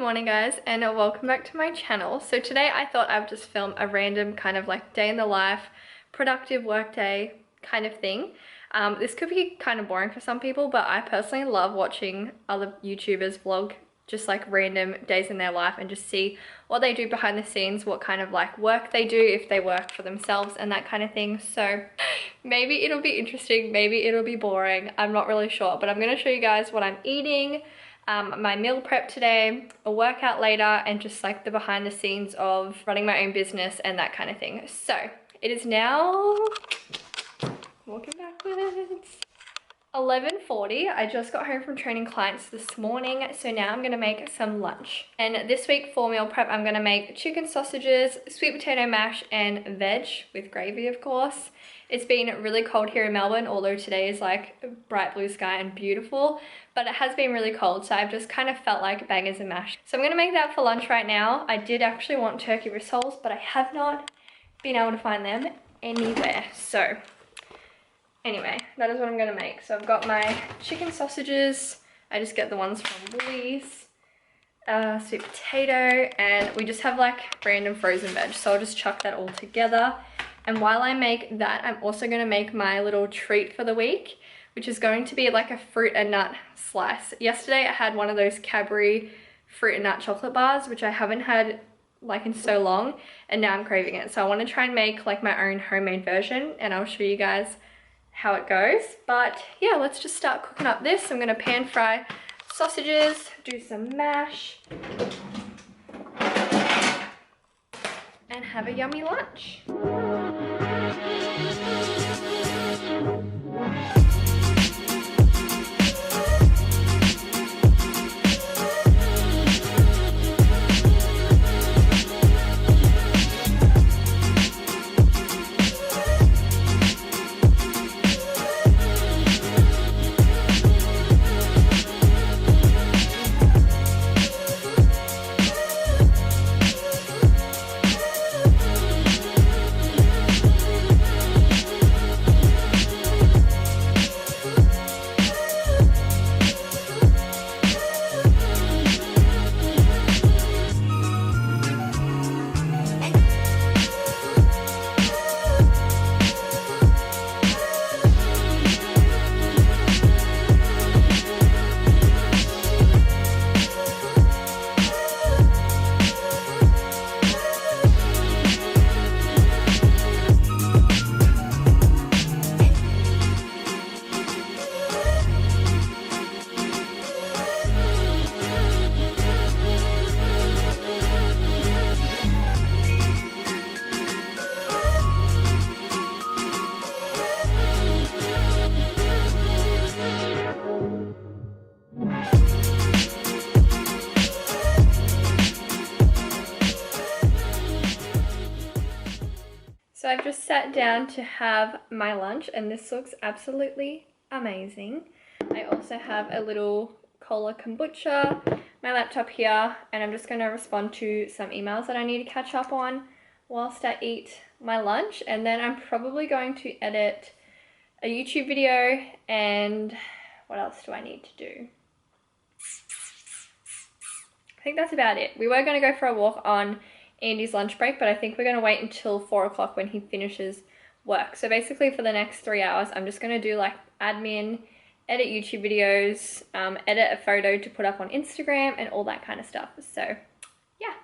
morning guys, and welcome back to my channel. So today I thought I would just film a random kind of like day in the life, productive work day kind of thing. This could be kind of boring for some people, but I personally love watching other YouTubers vlog just like random days in their life and just see what they do behind the scenes, what kind of like work they do, if they work for themselves and that kind of thing. So maybe it'll be interesting, maybe it'll be boring, I'm not really sure, but I'm going to show you guys what I'm eating, my meal prep today, a workout later, and just like the behind the scenes of running my own business and that kind of thing. So it is now, walking backwards, 11:40. I just got home from training clients this morning, so now I'm gonna make some lunch. And this week for meal prep, I'm gonna make chicken sausages, sweet potato mash, and veg with gravy, of course. It's been really cold here in Melbourne, although today is like bright blue sky and beautiful, but it has been really cold, so I've just kind of felt like bangers and mash. So I'm gonna make that for lunch right now. I did actually want turkey rissoles, but I have not been able to find them anywhere. So anyway, that is what I'm gonna make. So I've got my chicken sausages. I just get the ones from Woolies. Sweet potato, and we just have like random frozen veg. So I'll just chuck that all together. And while I make that, I'm also gonna make my little treat for the week, which is going to be like a fruit and nut slice. Yesterday I had one of those Cadbury fruit and nut chocolate bars, which I haven't had like in so long, and now I'm craving it. So I wanna try and make like my own homemade version, and I'll show you guys how it goes. But yeah, let's just start cooking up this. I'm gonna pan fry sausages, do some mash, and have a yummy lunch. So I've just sat down to have my lunch, and this looks absolutely amazing. I also have a little cola kombucha, my laptop here, and I'm just going to respond to some emails that I need to catch up on whilst I eat my lunch. And then I'm probably going to edit a YouTube video, and what else do I need to do? I think that's about it. We were going to go for a walk on Andy's lunch break, but I think we're going to wait until 4 o'clock when he finishes work. So basically for the next 3 hours, I'm just going to do like admin, edit YouTube videos, edit a photo to put up on Instagram and all that kind of stuff. So yeah.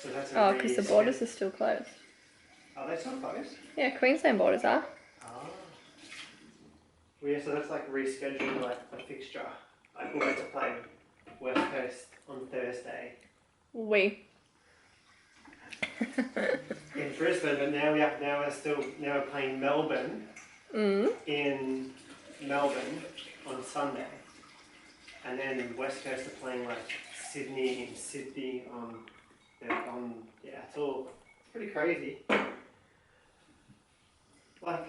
So that's because the borders are still closed. Are they still closed? Yeah, Queensland borders are. Oh. Well, yeah, so that's like rescheduling like the fixture. Like we're going to play West Coast on Thursday. In Brisbane, but now we're playing Melbourne in Melbourne on Sunday, and then West Coast are playing like Sydney on yeah, it's pretty crazy. Like,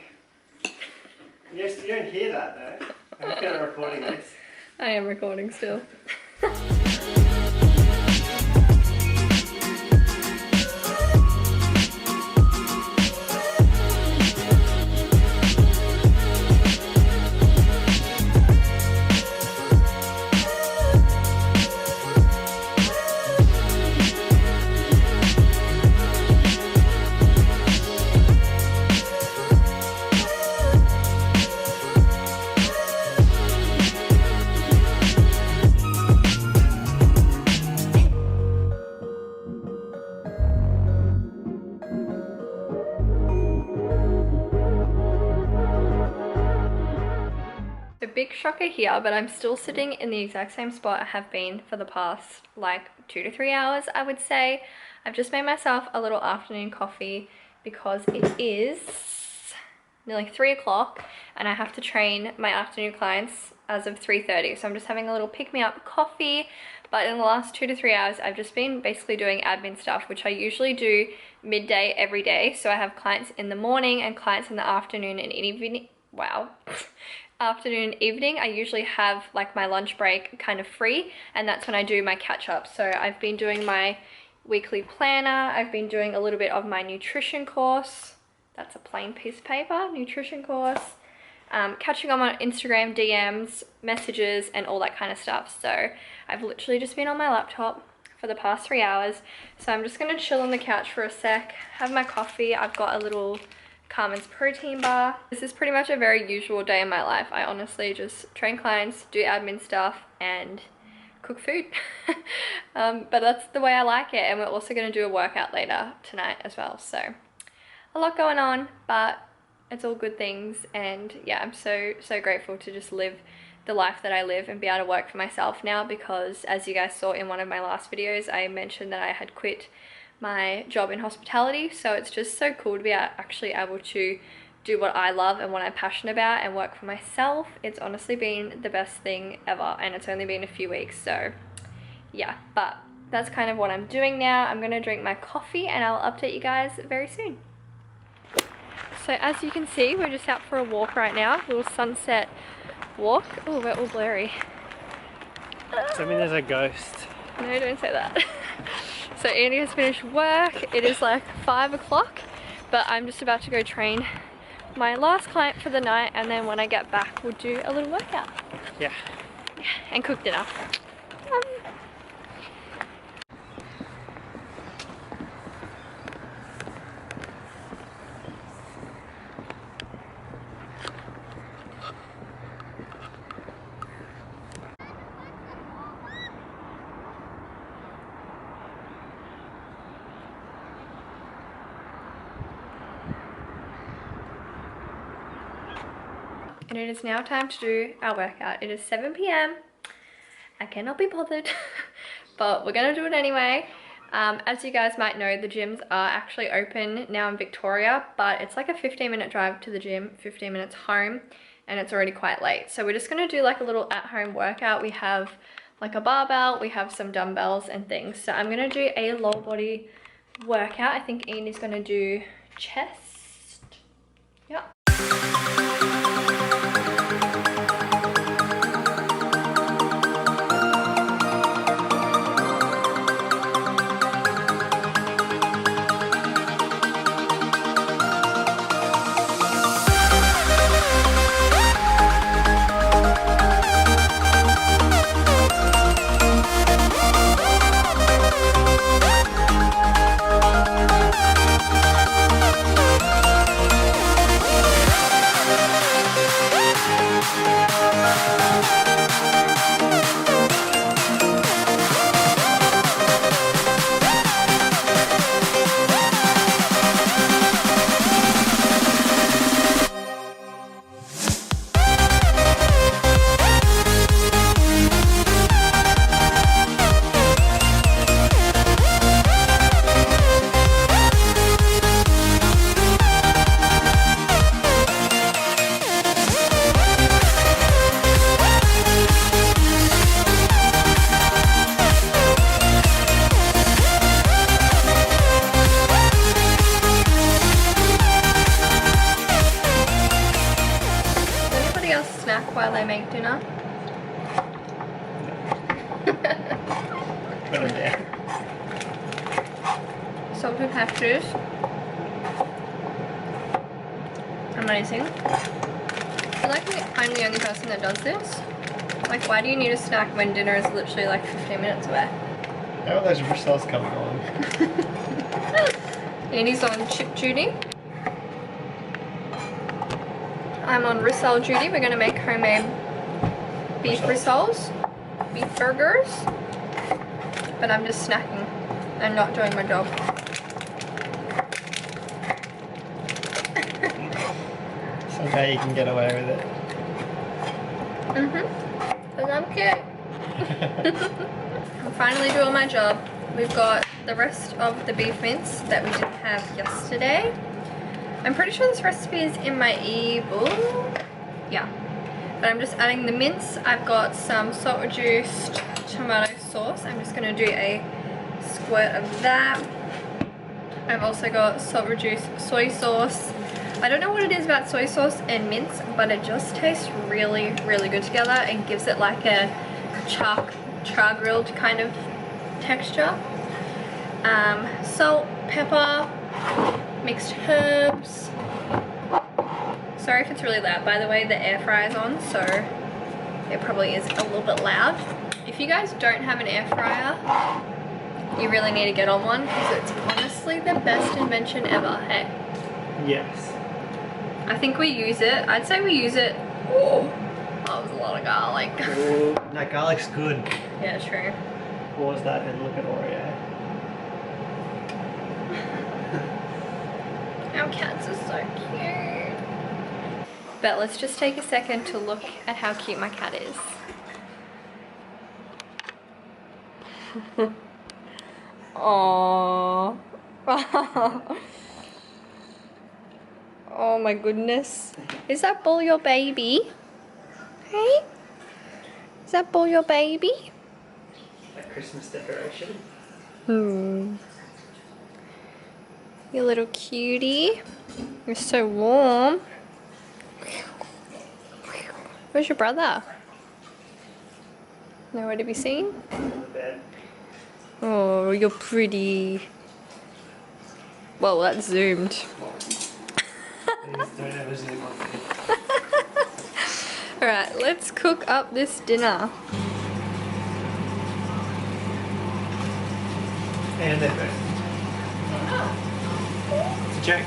yes, you don't hear that though. I hope you're recording this. I am recording still. big shocker here, but I'm still sitting in the exact same spot I have been for the past like 2 to 3 hours, I would say. I've just made myself a little afternoon coffee because it is nearly 3 o'clock and I have to train my afternoon clients as of 3:30. So I'm just having a little pick-me-up coffee. But in the last 2 to 3 hours, I've just been basically doing admin stuff, which I usually do midday every day. So I have clients in the morning and clients in the afternoon and evening. Wow. Afternoon and evening. I usually have like my lunch break kind of free, and that's when I do my catch-up. So I've been doing my weekly planner. I've been doing a little bit of my nutrition course. That's a plain piece of paper, nutrition course. Catching up on Instagram DMs, messages, and all that kind of stuff. So I've literally just been on my laptop for the past 3 hours. So I'm just gonna chill on the couch for a sec, have my coffee. I've got a little Carmen's protein bar. This is pretty much a very usual day in my life. I honestly just train clients, do admin stuff, and cook food. But that's the way I like it. And we're also gonna do a workout later tonight as well. So a lot going on, but it's all good things. And yeah, I'm so grateful to just live the life that I live and be able to work for myself now, because as you guys saw in one of my last videos, I mentioned that I had quit my job in hospitality. So it's just so cool to be actually able to do what I love and what I'm passionate about and work for myself. It's honestly been the best thing ever, and it's only been a few weeks. So yeah, but that's kind of what I'm doing now. I'm gonna drink my coffee and I'll update you guys very soon. So as you can see, we're just out for a walk right now, little sunset walk. Oh, we're all blurry. Does that mean there's a ghost? No, don't say that. So Andy has finished work. It is like 5 o'clock, but I'm just about to go train my last client for the night, and then when I get back, we'll do a little workout. Yeah. And cook dinner. And it is now time to do our workout. It is 7 p.m. I cannot be bothered, but we're gonna do it anyway. As you guys might know, the gyms are actually open now in Victoria, but it's like a 15-minute drive to the gym, 15 minutes home, and it's already quite late. So we're just gonna do like a little at-home workout. We have like a barbell, we have some dumbbells and things. So I'm gonna do a lower body workout. I think Ian is gonna do chest. Yeah. While I make dinner. Salt and peppers. Amazing. I feel like I'm the only person that does this. Like, why do you need a snack when dinner is literally like 15 minutes away? How are those results coming on? Andy's on chip duty. I'm on rissole duty. We're going to make homemade beef rissoles, beef burgers, but I'm just snacking and not doing my job. Someday you can get away with it. Because I'm cute. I'm finally doing my job. We've got the rest of the beef mince that we didn't have yesterday. I'm pretty sure this recipe is in my ebook. Yeah. But I'm just adding the mince. I've got some salt reduced tomato sauce. I'm just going to do a squirt of that. I've also got salt reduced soy sauce. I don't know what it is about soy sauce and mince, but it just tastes really, really good together and gives it like a char grilled kind of texture. Salt, pepper, mixed herbs. Sorry if it's really loud, by the way, the air fryer's on, so it probably is a little bit loud. If you guys don't have an air fryer, you really need to get on one because it's honestly the best invention ever. Hey? Yes. I think we use it. I'd say we use it. Oh, that was a lot of garlic. Ooh, that garlic's good. Yeah, true. Pause that and look at Oreo. Our cats are so cute. But let's just take a second to look at how cute my cat is. Aww. Oh my goodness. Is that Bull your baby? Hey? Is that Bull your baby? A Christmas decoration. You little cutie. You're so warm. Where's your brother? Nowhere to be seen? On the bed. Oh, you're pretty. Well, that's zoomed. Please don't ever zoom on me. Alright, let's cook up this dinner. And they're both. It's a joke.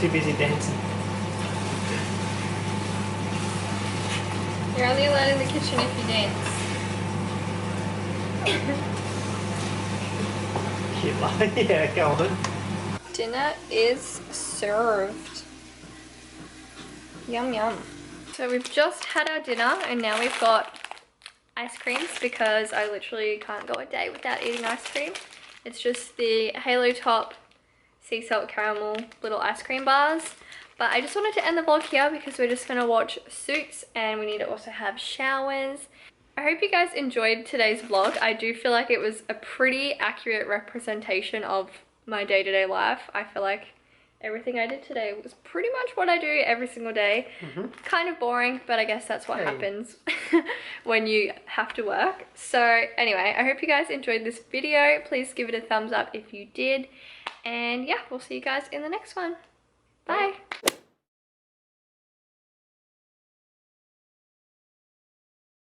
Too busy dancing. You're only allowed in the kitchen if you dance. Cute line. Yeah, go on. Dinner is served. Yum yum. So we've just had our dinner and now we've got ice creams because I literally can't go a day without eating ice cream. It's just the Halo Top sea salt caramel little ice cream bars. But I just wanted to end the vlog here because we're just going to watch Suits and we need to also have showers. I hope you guys enjoyed today's vlog. I do feel like it was a pretty accurate representation of my day-to-day life. I feel like everything I did today was pretty much what I do every single day. Kind of boring, but I guess that's what happens when you have to work. So anyway, I hope you guys enjoyed this video. Please give it a thumbs up if you did. And yeah, we'll see you guys in the next one. Bye.